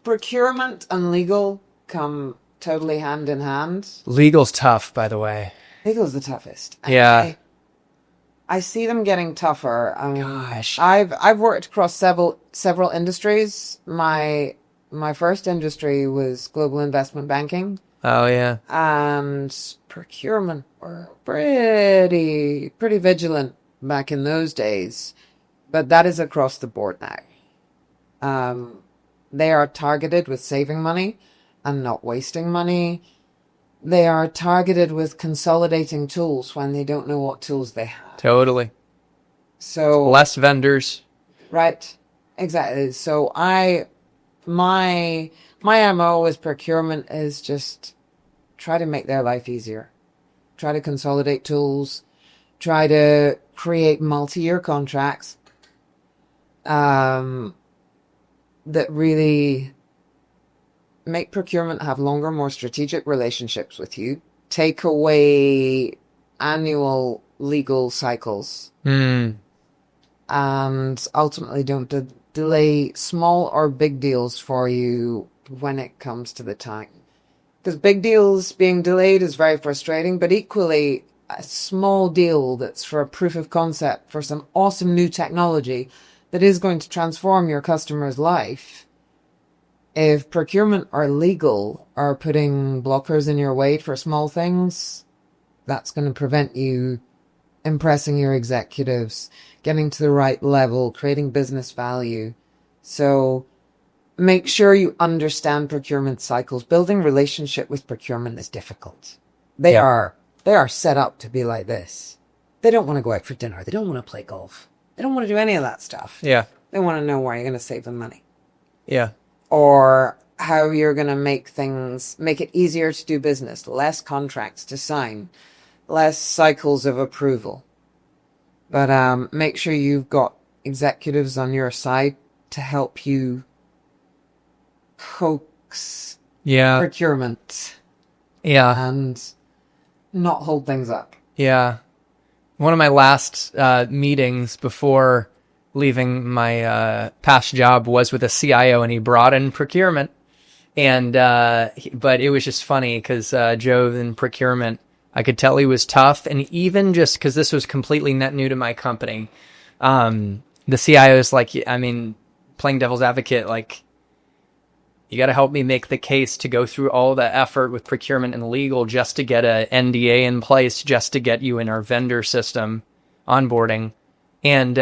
Procurement and legal come totally hand in hand. Legal's tough, by the way. Legal's the toughest. Yeah. I see them getting tougher. Gosh. I've worked across several industries. My first industry was global investment banking, Oh, yeah. and procurement were pretty vigilant back in those days. But that is across the board now. They are targeted with saving money and not wasting money. They are targeted with consolidating tools when they don't know what tools they have. Totally. So Less vendors. right, exactly. So my MO with procurement is just try to make their life easier. Try to consolidate tools. Try to create multi-year contracts that really make procurement have longer, more strategic relationships with you. Take away annual legal cycles. And ultimately don't delay small or big deals for you when it comes to the time. Because big deals being delayed is very frustrating, but equally a small deal that's for a proof of concept for some awesome new technology that is going to transform your customer's life. If procurement or legal are putting blockers in your way for small things, that's going to prevent you impressing your executives, getting to the right level, creating business value. So make sure you understand procurement cycles. Building relationship with procurement is difficult. They are set up to be like this. They don't want to go out for dinner. They don't want to play golf. They don't want to do any of that stuff. Yeah. They want to know where you're going to save them money. Yeah. Or how you're going to make it easier to do business, less contracts to sign, less cycles of approval. But make sure you've got executives on your side to help you coax procurement. Yeah. And not hold things up. Yeah. One of my last meetings before leaving my past job was with a CIO, and he brought in procurement. And but it was just funny because Joe in procurement, I could tell he was tough. And even just because this was completely net new to my company, the CIO is like, I mean, playing devil's advocate, like, you got to help me make the case to go through all the effort with procurement and legal just to get a NDA in place, just to get you in our vendor system onboarding. And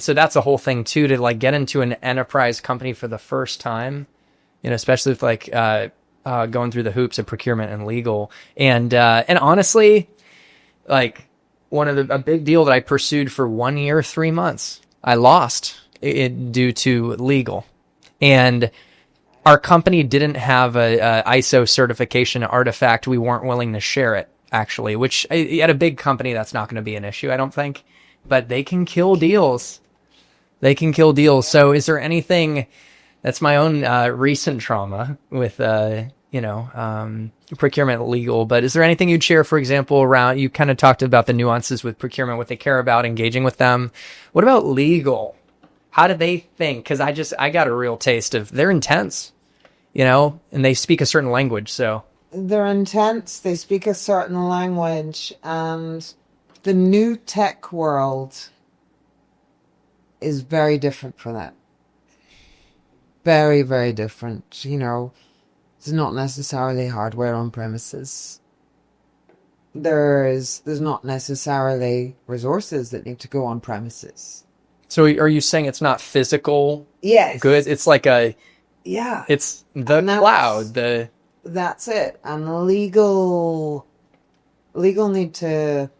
so that's a whole thing too, to like get into an enterprise company for the first time, you know, especially with like going through the hoops of procurement and legal. And honestly, like a big deal that I pursued for 1 year, 3 months, I lost it due to legal. And our company didn't have a ISO certification artifact. We weren't willing to share it, actually, which at a big company, that's not going to be an issue, I don't think. But they can kill deals. They can kill deals. So is there anything, that's my own recent trauma with, procurement legal, but is there anything you'd share, for example, around, you kind of talked about the nuances with procurement, what they care about, engaging with them. What about legal? How do they think? Because I got a real taste of, they're intense, you know, and they speak a certain language, so. They're intense, they speak a certain language, and the new tech world is very different for that. Very, very different. You know, it's not necessarily hardware on premises. There's not necessarily resources that need to go on premises. So are you saying it's not physical? Yes. Good. It's like it's the cloud. That's it. And legal need to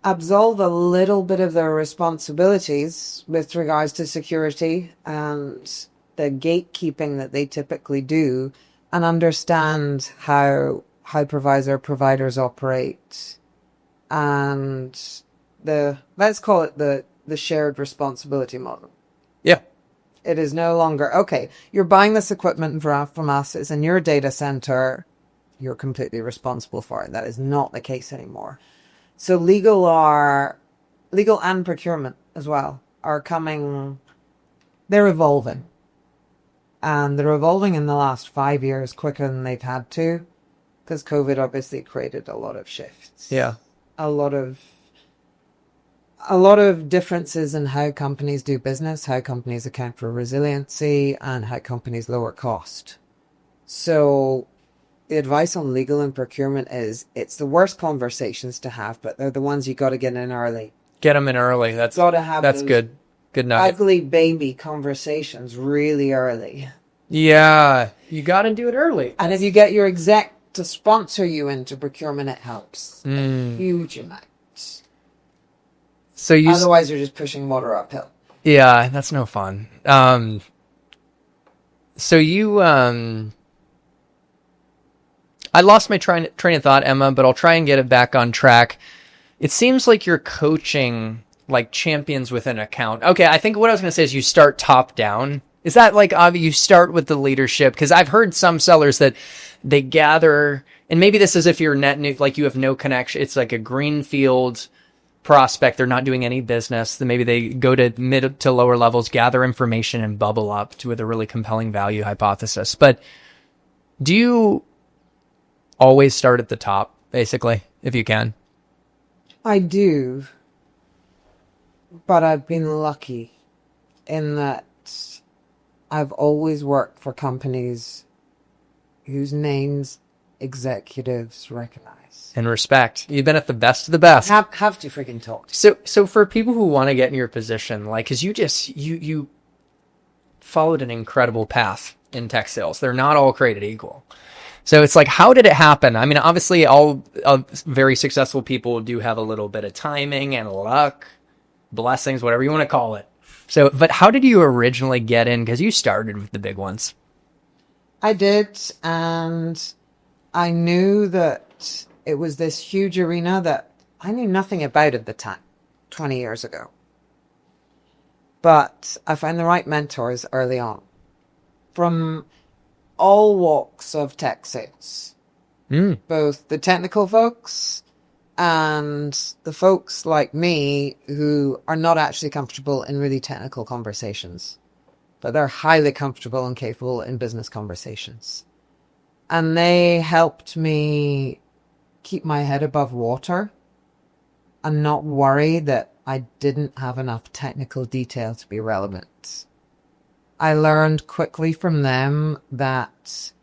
absolve a little bit of their responsibilities with regards to security and the gatekeeping that they typically do, and understand how providers operate, and let's call it the shared responsibility model. Yeah. It is no longer, okay, you're buying this equipment from us, it's in your data center, you're completely responsible for it. That is not the case anymore. So legal and procurement as well are they're evolving. And they're evolving in the last 5 years quicker than they've had to, because COVID obviously created a lot of shifts. Yeah. A lot of differences in how companies do business, how companies account for resiliency, and how companies lower cost. So the advice on legal and procurement is it's the worst conversations to have, but they're the ones you got to get in early. Get them in early. That's good. Good nugget. Ugly baby conversations really early. Yeah, you got to do it early. And if you get your exec to sponsor you into procurement, it helps a huge amount. So otherwise, you're just pushing water uphill. Yeah, that's no fun. I lost my train of thought, Emma, but I'll try and get it back on track. It seems like you're coaching like champions with an account. Okay, I think what I was going to say is you start top down. Is that like you start with the leadership? Because I've heard some sellers that they gather, and maybe this is if you're net new, like you have no connection. It's like a greenfield prospect. They're not doing any business. Then maybe they go to mid to lower levels, gather information, and bubble up with a really compelling value hypothesis. But do you always start at the top, basically, if you can? I do. But I've been lucky in that I've always worked for companies whose names executives recognize. And respect. You've been at the best of the best. Have to freaking talk to. So for people who want to get in your position, like, because you followed an incredible path in tech sales. They're not all created equal. So it's like, how did it happen? I mean, obviously all very successful people do have a little bit of timing and luck, blessings, whatever you want to call it. So, but how did you originally get in? Because you started with the big ones. I did, and I knew that it was this huge arena that I knew nothing about at the time, 20 years ago. But I found the right mentors early on from all walks of tech sales, both the technical folks and the folks like me who are not actually comfortable in really technical conversations, but they're highly comfortable and capable in business conversations. And they helped me keep my head above water and not worry that I didn't have enough technical detail to be relevant. I learned quickly from them that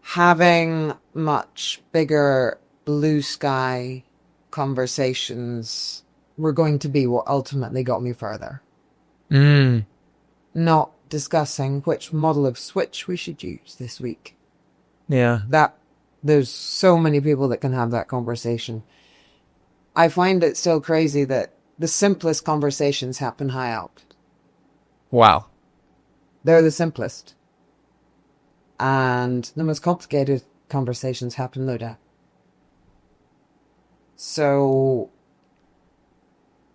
having much bigger blue sky conversations were going to be what ultimately got me further. Not discussing which model of switch we should use this week. Yeah. There's so many people that can have that conversation. I find it still crazy that the simplest conversations happen high up. Wow. They're the simplest. And the most complicated conversations happen low down. So,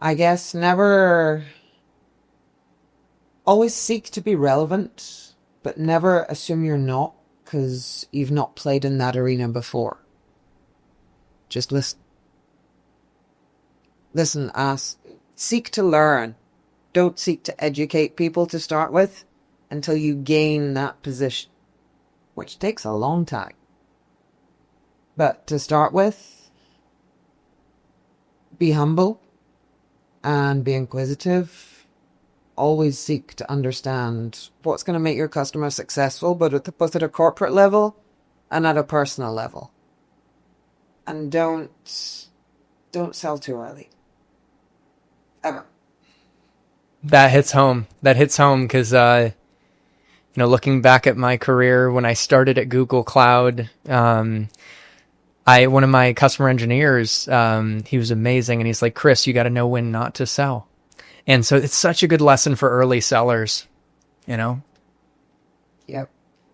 I guess always seek to be relevant, but never assume you're not, because you've not played in that arena before. Just listen. Listen, ask. Seek to learn. Don't seek to educate people to start with until you gain that position, which takes a long time. But to start with, be humble and be inquisitive. Always seek to understand what's going to make your customer successful, but both at a corporate level and at a personal level. And don't sell too early. Ever. That hits home. Because, looking back at my career when I started at Google Cloud, one of my customer engineers, he was amazing. And he's like, Chris, you got to know when not to sell. And so it's such a good lesson for early sellers, Yep,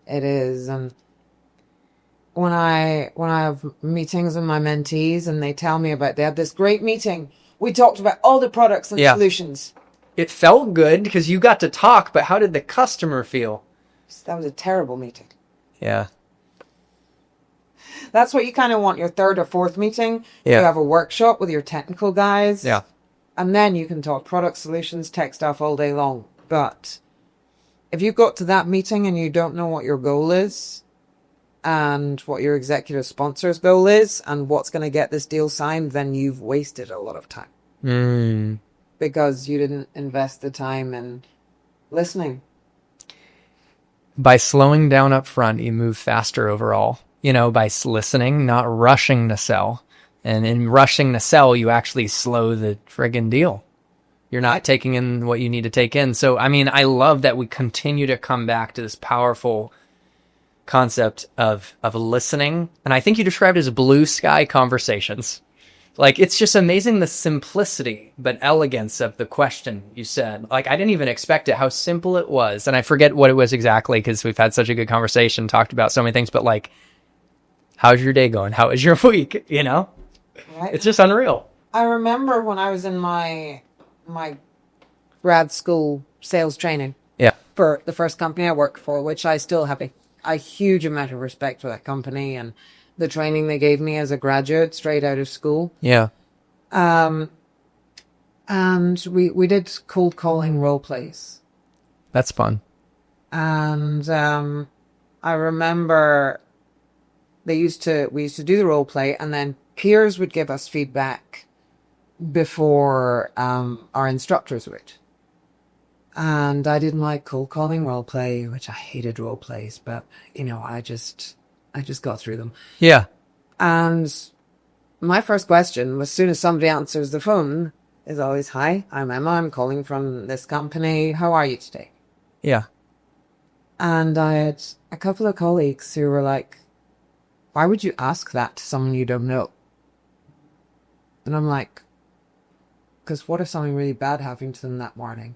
it is. And when I have meetings with my mentees and they tell me they had this great meeting, we talked about all the products and solutions. It felt good because you got to talk, but how did the customer feel? That was a terrible meeting. Yeah. That's what you kind of want your third or fourth meeting. Yeah. You have a workshop with your technical guys. Yeah. And then you can talk product solutions, tech stuff all day long. But if you got to that meeting and you don't know what your goal is, and what your executive sponsor's goal is and what's going to get this deal signed, then you've wasted a lot of time. Because you didn't invest the time in listening. By slowing down up front, you move faster overall. By listening, not rushing to sell. And in rushing to sell, you actually slow the friggin' deal. You're not taking in what you need to take in. So, I love that we continue to come back to this powerful concept of listening. And I think you described it as blue sky conversations. Like, it's just amazing the simplicity but elegance of the question you said. Like, I didn't even expect it, how simple it was. And I forget what it was exactly because we've had such a good conversation, talked about so many things. But like, how's your day going? How is your week? Right. It's just unreal. I remember when I was in my grad school sales training. Yeah. For the first company I worked for, which I still have a huge amount of respect for that company and the training they gave me as a graduate straight out of school. Yeah. And we did cold calling role plays. That's fun. And I remember we used to do the role play, and then peers would give us feedback before our instructors would. And I didn't like cold calling role play, which I hated role plays, but I just got through them. Yeah. And my first question, as soon as somebody answers the phone, is always, "Hi, I'm Emma. I'm calling from this company. How are you today?" Yeah. And I had a couple of colleagues who were like, "Why would you ask that to someone you don't know?" And I'm like, because what if something really bad happened to them that morning?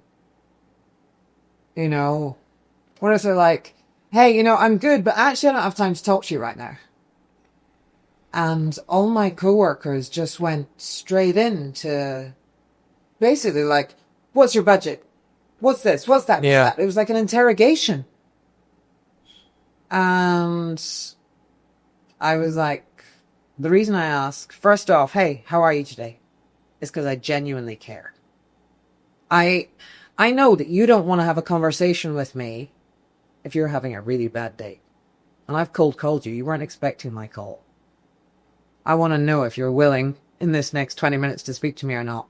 What if they're like, "Hey, I'm good, but actually I don't have time to talk to you right now." And all my coworkers just went straight into basically like, "What's your budget? What's this? What's that?" Yeah. What's that? It was like an interrogation. And I was like, the reason I ask, first off, "Hey, how are you today?" is because I genuinely care. I know that you don't want to have a conversation with me if you're having a really bad day. And I've cold called you. You weren't expecting my call. I want to know if you're willing in this next 20 minutes to speak to me or not.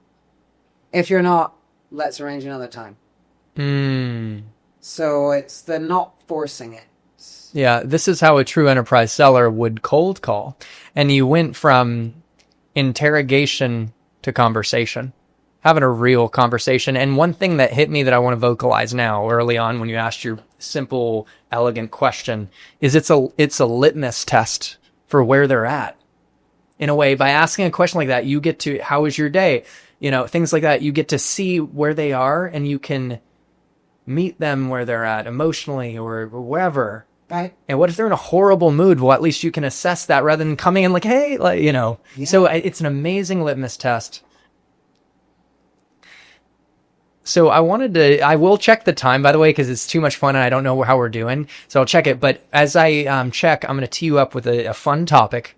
If you're not, let's arrange another time. So it's the not forcing it. Yeah, this is how a true enterprise seller would cold call. And you went from interrogation to conversation, having a real conversation. And one thing that hit me that I want to vocalize now early on when you asked your simple, elegant question is it's a litmus test for where they're at. In a way, by asking a question like that, you get to, how was your day? Things like that. You get to see where they are and you can meet them where they're at emotionally or wherever. Right. And what if they're in a horrible mood? Well, at least you can assess that rather than coming in like, "Hey," Yeah. So it's an amazing litmus test. So I will check the time, by the way, because it's too much fun and I don't know how we're doing. So I'll check it. But as I check, I'm going to tee you up with a fun topic.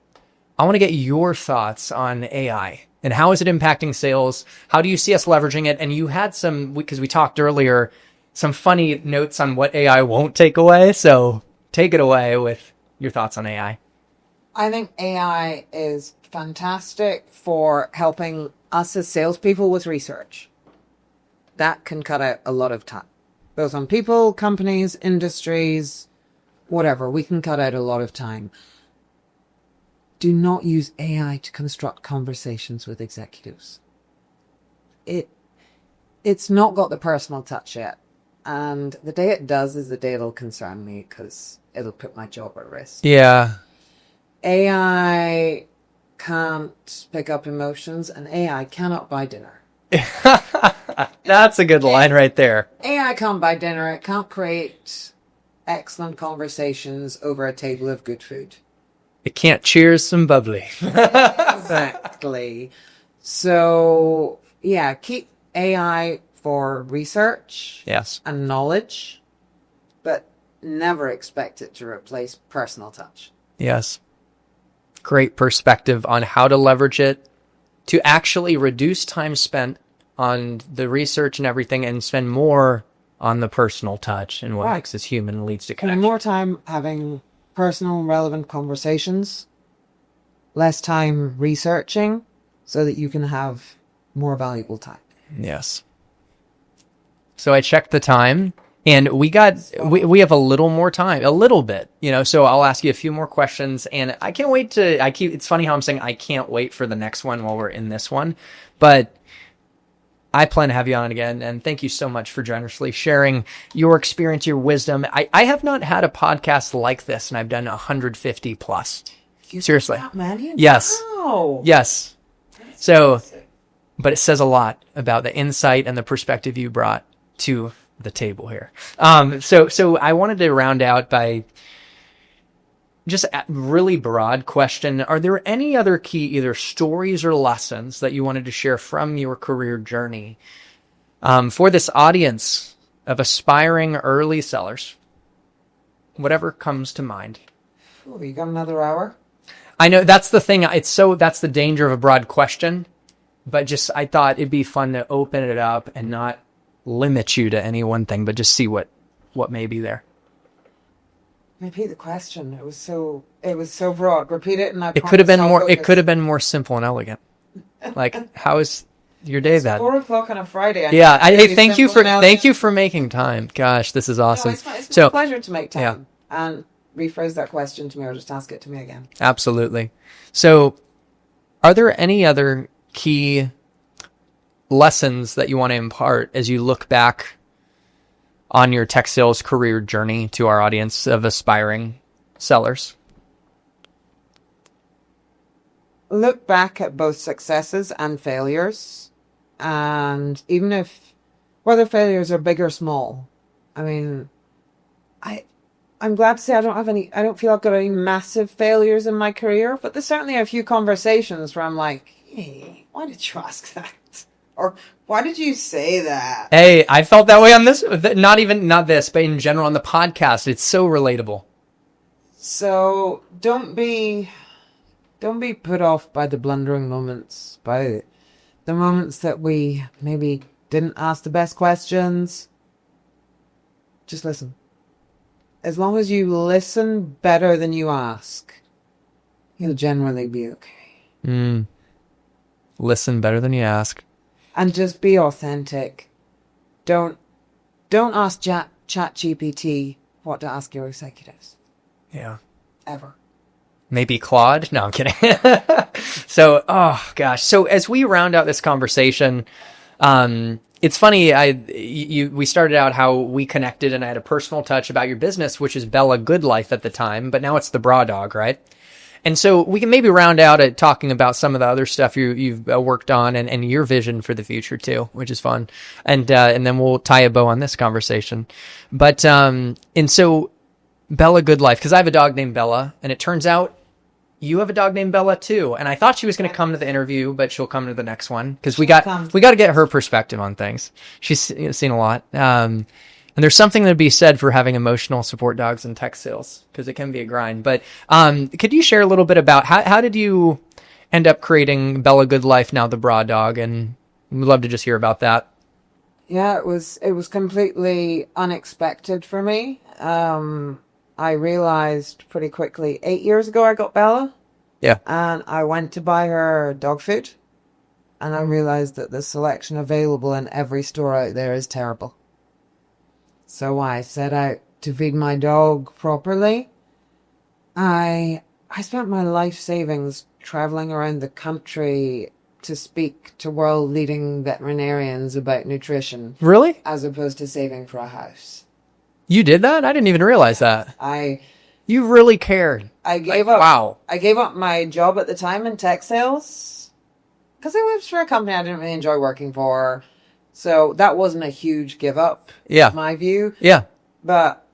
I want to get your thoughts on AI and how is it impacting sales? How do you see us leveraging it? And you had some, because we talked earlier, some funny notes on what AI won't take away. So take it away with your thoughts on AI. I think AI is fantastic for helping us as salespeople with research. That can cut out a lot of time, both on people, companies, industries, whatever. We can cut out a lot of time. Do not use AI to construct conversations with executives. It's not got the personal touch yet. And the day it does is the day it'll concern me because it'll put my job at risk. Yeah. AI can't pick up emotions and AI cannot buy dinner. That's a good line right there. AI can't buy dinner. It can't create excellent conversations over a table of good food. It can't cheers some bubbly. Exactly. So, yeah, keep AI for research. Yes. And knowledge, but never expect it to replace personal touch. Yes. Great perspective on how to leverage it to actually reduce time spent on the research and everything and spend more on the personal touch and what makes us human and leads to connection. And more time having personal and relevant conversations, less time researching so that you can have more valuable time. Yes. So I checked the time, and we have a little more time, a little bit, so I'll ask you a few more questions, and I can't wait it's funny how I'm saying I can't wait for the next one while we're in this one, but I plan to have you on again, and thank you so much for generously sharing your experience, your wisdom. I have not had a podcast like this, and I've done 150 plus. Seriously. That many? Yes. Wow. Yes. So, but it says a lot about the insight and the perspective you brought to the table here. So I wanted to round out by just a really broad question. Are there any other key either stories or lessons that you wanted to share from your career journey for this audience of aspiring early sellers? Whatever comes to mind. Oh, you got another hour? I know that's the thing. That's the danger of a broad question, but I thought it'd be fun to open it up and not limit you to any one thing, but just see what may be there. Repeat the question. It was so broad. Repeat it, and It could have been more simple and elegant. Like, how is your day then? 4:00 on a Friday. Yeah. Thank you for making time. Gosh, this is awesome. No, it's my pleasure to make time. Yeah. And rephrase that question to me, or just ask it to me again. Absolutely. So, are there any other key lessons that you want to impart as you look back on your tech sales career journey to our audience of aspiring sellers? Look back at both successes and failures, and even if whether failures are big or small, I mean, I'm glad to say I don't feel I've got any massive failures in my career, but there's certainly a few conversations where I'm like, hey, why did you ask that? Or why did you say that? Hey, I felt that way on this, not this, but in general on the podcast. It's so relatable. So don't be put off by the blundering moments, by the moments that we maybe didn't ask the best questions. Just listen. As long as you listen better than you ask, you'll generally be okay. Listen better than you ask. And just be authentic. Don't ask ChatGPT what to ask your executives. Yeah. Ever. Maybe Claude? No, I'm kidding. So, oh gosh. So as we round out this conversation, it's funny. We started out how we connected, and I had a personal touch about your business, which is Bella Goodlife at the time, but now it's the Bra Dog, right? And so we can maybe round out at talking about some of the other stuff you've worked on and your vision for the future too, which is fun. And then we'll tie a bow on this conversation. But, and so Bella Goodlife, because I have a dog named Bella, and it turns out you have a dog named Bella too. And I thought she was going to come to the interview, but she'll come to the next one because we got to get her perspective on things. She's seen a lot. And there's something to be said for having emotional support dogs in tech sales because it can be a grind. But could you share a little bit about how did you end up creating Bella Goodlife, now the Bra Dog? And we'd love to just hear about that. Yeah, it was completely unexpected for me. I realized pretty quickly 8 years ago I got Bella. Yeah. And I went to buy her dog food, and I realized that the selection available in every store out there is terrible. So I set out to feed my dog properly. I spent my life savings traveling around the country to speak to world-leading veterinarians about nutrition. Really? As opposed to saving for a house. You did that? I didn't even realize that. You really cared. I gave up. Wow. I gave up my job at the time in tech sales because it was for a company I didn't really enjoy working for. So that wasn't a huge give up, yeah, in my view. Yeah. But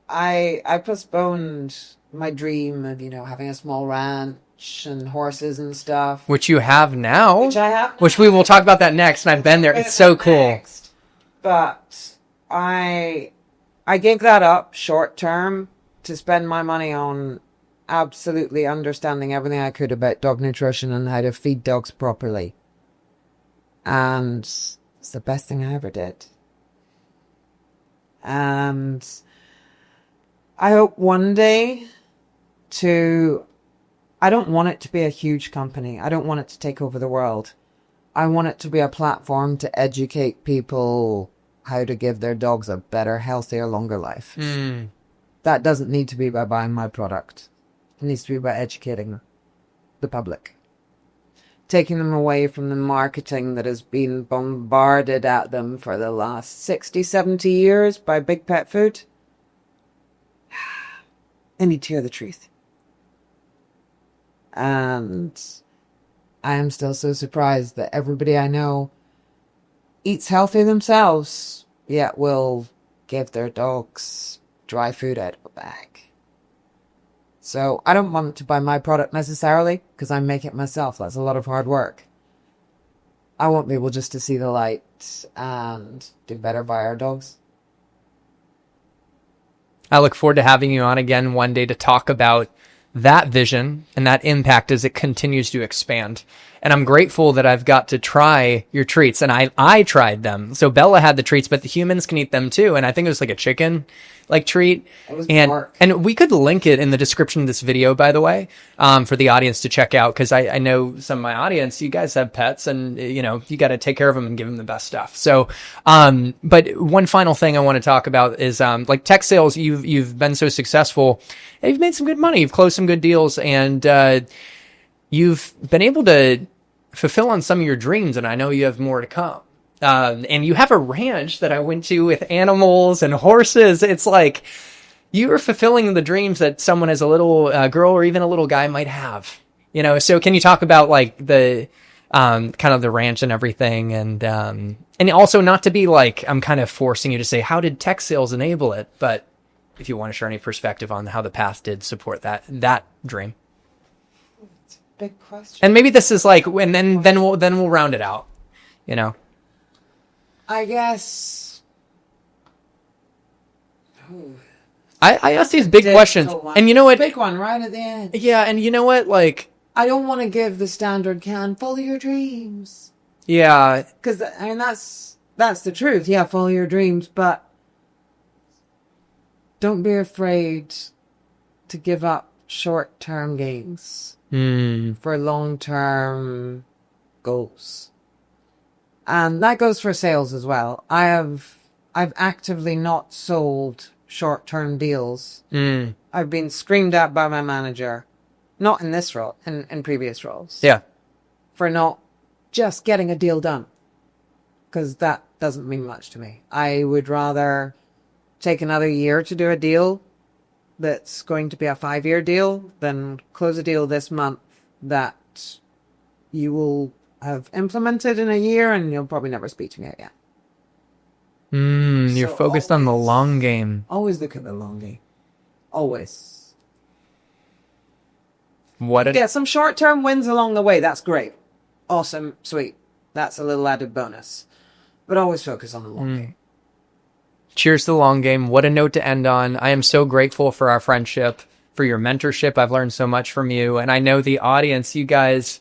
I postponed my dream of, having a small ranch and horses and stuff. Which you have now. Which I have now. Which we will talk about that next, and I've been there. It's so cool. Next. But I gave that up short term to spend my money on absolutely understanding everything I could about dog nutrition and how to feed dogs properly. And it's the best thing I ever did. And I hope one day I don't want it to be a huge company. I don't want it to take over the world. I want it to be a platform to educate people how to give their dogs a better, healthier, longer life. That doesn't need to be by buying my product. It needs to be by educating the public. Taking them away from the marketing that has been bombarded at them for the last 60, 70 years by big pet food. I need to hear the truth. And I am still so surprised that everybody I know eats healthy themselves, yet will give their dogs dry food out of a bag. So I don't want to buy my product necessarily because I make it myself. That's a lot of hard work. I want people just to see the light and do better by our dogs. I look forward to having you on again one day to talk about that vision and that impact as it continues to expand. And I'm grateful that I've got to try your treats, and I tried them. So Bella had the treats, but the humans can eat them too. And I think it was like a chicken treat. It was pork. And we could link it in the description of this video, by the way, for the audience to check out. Cause I know some of my audience, you guys have pets, and you got to take care of them and give them the best stuff. So, but one final thing I want to talk about is, like tech sales, you've been so successful. You've made some good money. You've closed some good deals, and, you've been able to fulfill on some of your dreams, and I know you have more to come. And you have a ranch that I went to with animals and horses. It's like you are fulfilling the dreams that someone as a little girl or even a little guy might have. So can you talk about like the kind of the ranch and everything, and also not to be like I'm kind of forcing you to say how did tech sales enable it, but if you want to share any perspective on how the path did support that dream. Big question. And maybe this is like, and then we'll round it out, I guess. I ask these big questions, and you know what? Big one right at the end. Yeah, and you know what? Like, I don't want to give the standard follow your dreams. Yeah. Because, that's the truth. Yeah, follow your dreams, but don't be afraid to give up short-term gains for long-term goals. And that goes for sales as well. I've actively not sold short-term deals. I've been screamed at by my manager, not in this role, in previous roles. Yeah. For not just getting a deal done. Because that doesn't mean much to me. I would rather take another year to do a deal that's going to be a 5-year deal than close a deal this month that you will have implemented in a year and you'll probably never speak to me again. You're focused on the long game. Always look at the long game. Always. Get some short-term wins along the way. That's great. Awesome. Sweet. That's a little added bonus. But always focus on the long game. Cheers to the long game. What a note to end on. I am so grateful for our friendship, for your mentorship. I've learned so much from you. And I know the audience, you guys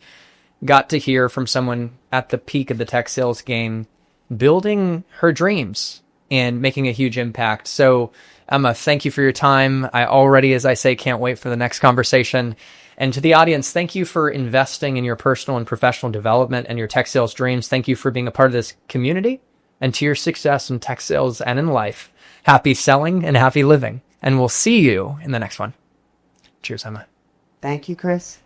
got to hear from someone at the peak of the tech sales game, building her dreams and making a huge impact. So Emma, thank you for your time. I already, as I say, can't wait for the next conversation. And to the audience, thank you for investing in your personal and professional development and your tech sales dreams. Thank you for being a part of this community. And to your success in tech sales and in life, happy selling and happy living. And we'll see you in the next one. Cheers, Emma. Thank you, Chris.